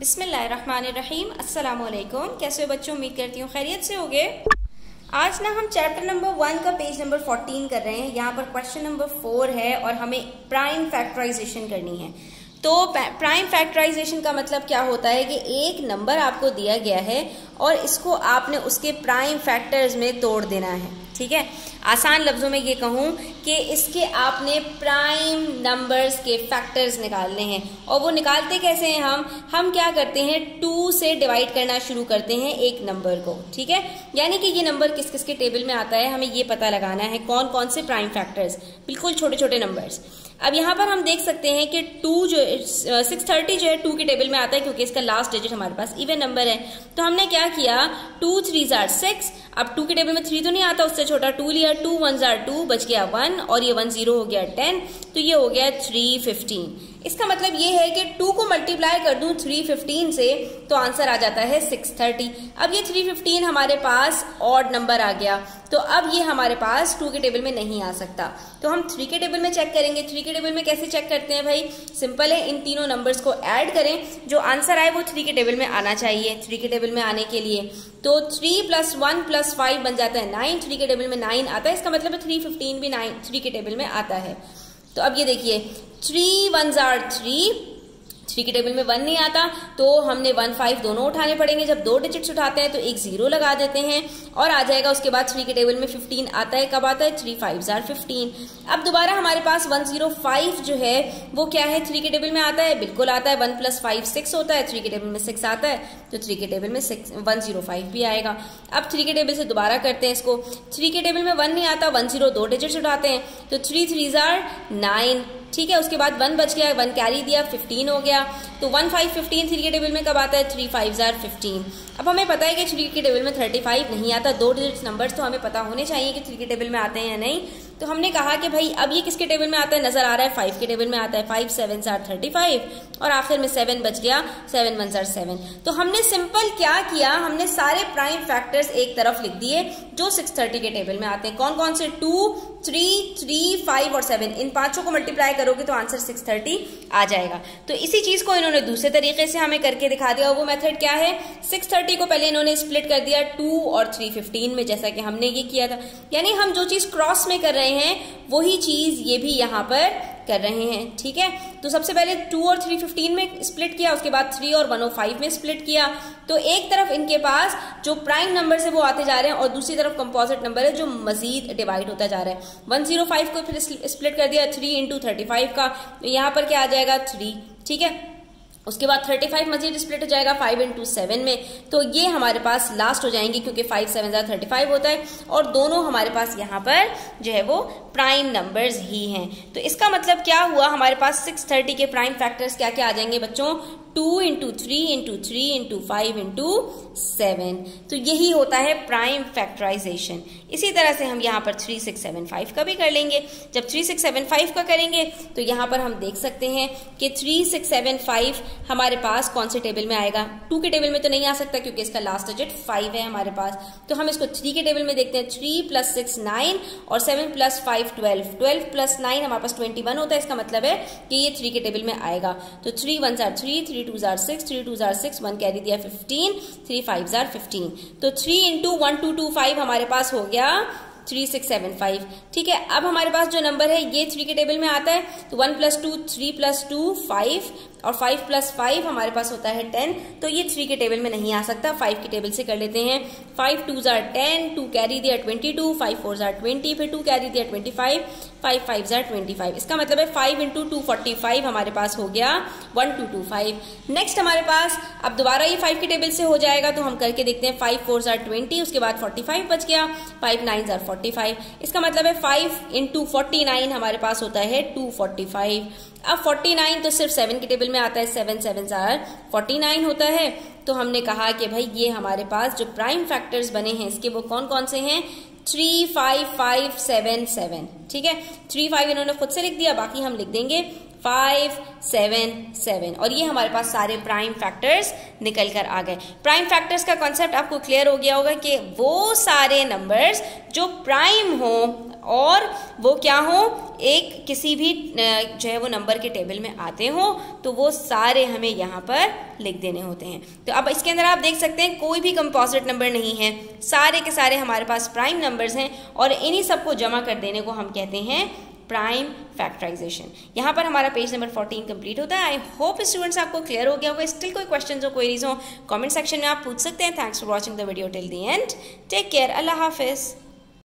बिस्मिल्लाहिर्रहमानिर्रहीम। अस्सलामुअलैकुम। कैसे हो बच्चों? उम्मीद करती हूँ खैरियत से होगे। आज ना हम चैप्टर नंबर 1 का पेज नंबर 14 कर रहे हैं। यहाँ पर क्वेश्चन नंबर 4 है और हमें प्राइम फैक्टराइजेशन करनी है। तो प्राइम फैक्टराइजेशन का मतलब क्या होता है कि एक नंबर आपको दिया गया है और इसको आपने उसके प्राइम फैक्टर्स में तोड़ देना है। ठीक है, आसान लफ्जों में ये कहूँ कि इसके आपने प्राइम नंबर्स के फैक्टर्स निकालने हैं। और वो निकालते कैसे हैं? हम क्या करते हैं, 2 से डिवाइड करना शुरू करते हैं एक नंबर को। ठीक है, यानी कि ये नंबर किस किस के टेबल में आता है, हमें ये पता लगाना है कौन कौन से प्राइम फैक्टर्स, बिल्कुल छोटे छोटे नंबर्स। अब यहाँ पर हम देख सकते हैं कि 630 जो है 2 के टेबल में आता है क्योंकि इसका लास्ट डिजिट हमारे पास इवन नंबर है। तो हमने क्या किया, 2 3s are 6। अब 2 के टेबल में 3 तो नहीं आता, उससे छोटा 2 लिया, 2 1s are 2, बच गया 1 और ये 1 0 हो गया 10, तो ये हो गया 315। इसका मतलब ये है कि 2 को मल्टीप्लाई कर दूं 315 से तो आंसर आ जाता है 630। अब ये 315 हमारे पास ऑड नंबर आ गया, तो अब ये हमारे पास 2 के टेबल में नहीं आ सकता। तो हम 3 के टेबल में चेक करेंगे। 3 के टेबल में कैसे चेक करते हैं भाई? सिंपल है, इन तीनों नंबर्स को ऐड करें, जो आंसर आए वो 3 के टेबल में आना चाहिए। 3 के टेबल में आने के लिए तो 3 + 1 + 5 बन जाता है 9। 3 के टेबल में 9 आता है, इसका मतलब 315 भी 3 के टेबल में आता है। तो अब ये देखिए, 3 1s are 3, 3 के टेबल में 1 नहीं आता, तो हमने 1 5 दोनों उठाने पड़ेंगे। जब 2 डिजिट्स उठाते हैं तो एक 0 लगा देते हैं और आ जाएगा। उसके बाद 3 के टेबल में 15 आता है। कब आता है? 3 5s are 15। अब दोबारा हमारे पास 105 जो है वो क्या है, 3 के टेबल में आता है, बिल्कुल आता है। 1 + 5 6 होता है, 3 के टेबल में 6 आता है, तो 3 के टेबल में 105 भी आएगा। अब 3 के टेबल से दोबारा करते हैं इसको। 3 के टेबल में 1 नहीं आता, 1 0 2 डिजिट्स उठाते हैं, तो 3 3s are 9। ठीक है, उसके बाद 1 बच गया, 1 कैरी दिया, 15 हो गया। तो 1 5 15 3 के टेबल में कब आता है? 3 5s are 15। अब हमें पता है कि 3 के टेबल में 35 नहीं आता। 2 डिजिट नंबर्स तो हमें पता होने चाहिए कि 3 के टेबल में आते हैं या नहीं। तो हमने कहा कि भाई अब ये किसके टेबल में आता है? नजर आ रहा है 5 के टेबल में आता है। 5 7s are 35 और आखिर में 7 बच गया, 7 1s are 7। तो हमने सिंपल क्या किया, हमने सारे प्राइम फैक्टर्स एक तरफ लिख दिए जो 630 के टेबल में आते हैं। कौन कौन से? 2 3 3 5 और 7। इन पांचों को मल्टीप्लाई करोगे तो आंसर 630 आ जाएगा। तो इसी चीज को इन्होंने दूसरे तरीके से हमें करके दिखा दिया। वो मेथड क्या है, 630 को पहले इन्होंने स्प्लिट कर दिया 2 और 315 में, जैसा कि हमने ये किया था। यानी हम जो चीज क्रॉस में कर रहे हैं वही चीज ये भी यहाँ पर कर रहे हैं। ठीक है, तो सबसे पहले 2 और 315 में स्प्लिट किया, उसके बाद 3 और 105 में स्प्लिट किया। तो एक तरफ इनके पास जो प्राइम नंबर है वो आते जा रहे हैं और दूसरी तरफ कंपोजिट नंबर है जो मजीद डिवाइड होता जा रहा है। 105 को फिर स्प्लिट कर दिया 3 × 35 का, तो यहाँ पर क्या आ जाएगा? 3। ठीक है, उसके बाद 35 मजीद स्प्लिट हो जाएगा 5 × 7 में, तो ये हमारे पास लास्ट हो जाएंगे क्योंकि 5 7s are 35 होता है और दोनों हमारे पास यहाँ पर जो है वो प्राइम नंबर्स ही हैं। तो इसका मतलब क्या हुआ, हमारे पास 630 के प्राइम फैक्टर्स क्या क्या आ जाएंगे बच्चों? 2 × 3 × 3 × 5 × 7। तो यही होता है प्राइम फैक्टराइजेशन। इसी तरह से हम यहाँ पर 3 6 7 5 का भी कर लेंगे। जब 3 6 7 5 का करेंगे तो यहाँ पर हम देख सकते हैं कि 3 6 7 5 हमारे पास कौन से टेबल में आएगा? 2 के टेबल में तो नहीं आ सकता क्योंकि इसका लास्ट डिजिट 5 है हमारे पास। तो हम इसको 3 के टेबल में देखते हैं। 3 + 6 9 और 7 + 5 12। 12 + 9 हमारे पास 21 होता है, इसका मतलब है कि ये 3 के टेबल में आएगा। तो 3 1s are 3, 3 2s are 6, 3 2s are 6, 1 carry दिया 15, 3 5s are 15। तो 3 × 1 2 2 5 हमारे पास हो गया 3 6 7 5। ठीक है, अब हमारे पास जो नंबर है ये 3 के टेबल में आता है, तो 1 + 2 3 + 2 5 और 5 + 5 हमारे पास होता है 10। तो ये 3 के टेबल में नहीं आ सकता। 5 के टेबल से कर लेते हैं। 5 2s are 10, 2 कैरी दिया 22, 5 4s are 20, फिर 2 कैरी दिया 25, 5 5s are 25। इसका मतलब है 5 × 2 45 हमारे पास हो गया 1225। नेक्स्ट हमारे पास अब दोबारा ये 5 के टेबल से हो जाएगा, तो हम करके देखते हैं। 5 4s are 20, उसके बाद 45 बच गया, 5 9s are 45। इसका मतलब है 5 × 49 हमारे पास होता है 245। अब 49 तो सिर्फ 7 के टेबल में आता है, 7 7s are 49 होता है। तो हमने कहा कि भाई ये हमारे पास जो प्राइम फैक्टर्स बने हैं इसके वो कौन कौन से हैं? 3 5 5 7 7। ठीक है, 3 5 इन्होंने खुद से लिख दिया, बाकी हम लिख देंगे 5 7 7 और ये हमारे पास सारे प्राइम फैक्टर्स निकल कर आ गए। प्राइम फैक्टर्स का कॉन्सेप्ट आपको क्लियर हो गया होगा कि वो सारे नंबर्स जो प्राइम हो और वो क्या हो, एक किसी भी जो है वो नंबर के टेबल में आते हो तो वो सारे हमें यहाँ पर लिख देने होते हैं। तो अब इसके अंदर आप देख सकते हैं कोई भी कंपोजिट नंबर नहीं है, सारे के सारे हमारे पास प्राइम नंबर्स हैं और इन्हीं सबको जमा कर देने को हम कहते हैं प्राइम फैक्टराइजेशन। यहाँ पर हमारा पेज नंबर 14 कंप्लीट होता है। आई होप स्टूडेंट्स आपको क्लियर हो गया होगा। स्टिल कोई क्वेश्चंस हो, क्वेरीज हो, कमेंट सेक्शन में आप पूछ सकते हैं। Thanks for watching the video till the end. Take care, अल्लाह हाफिज।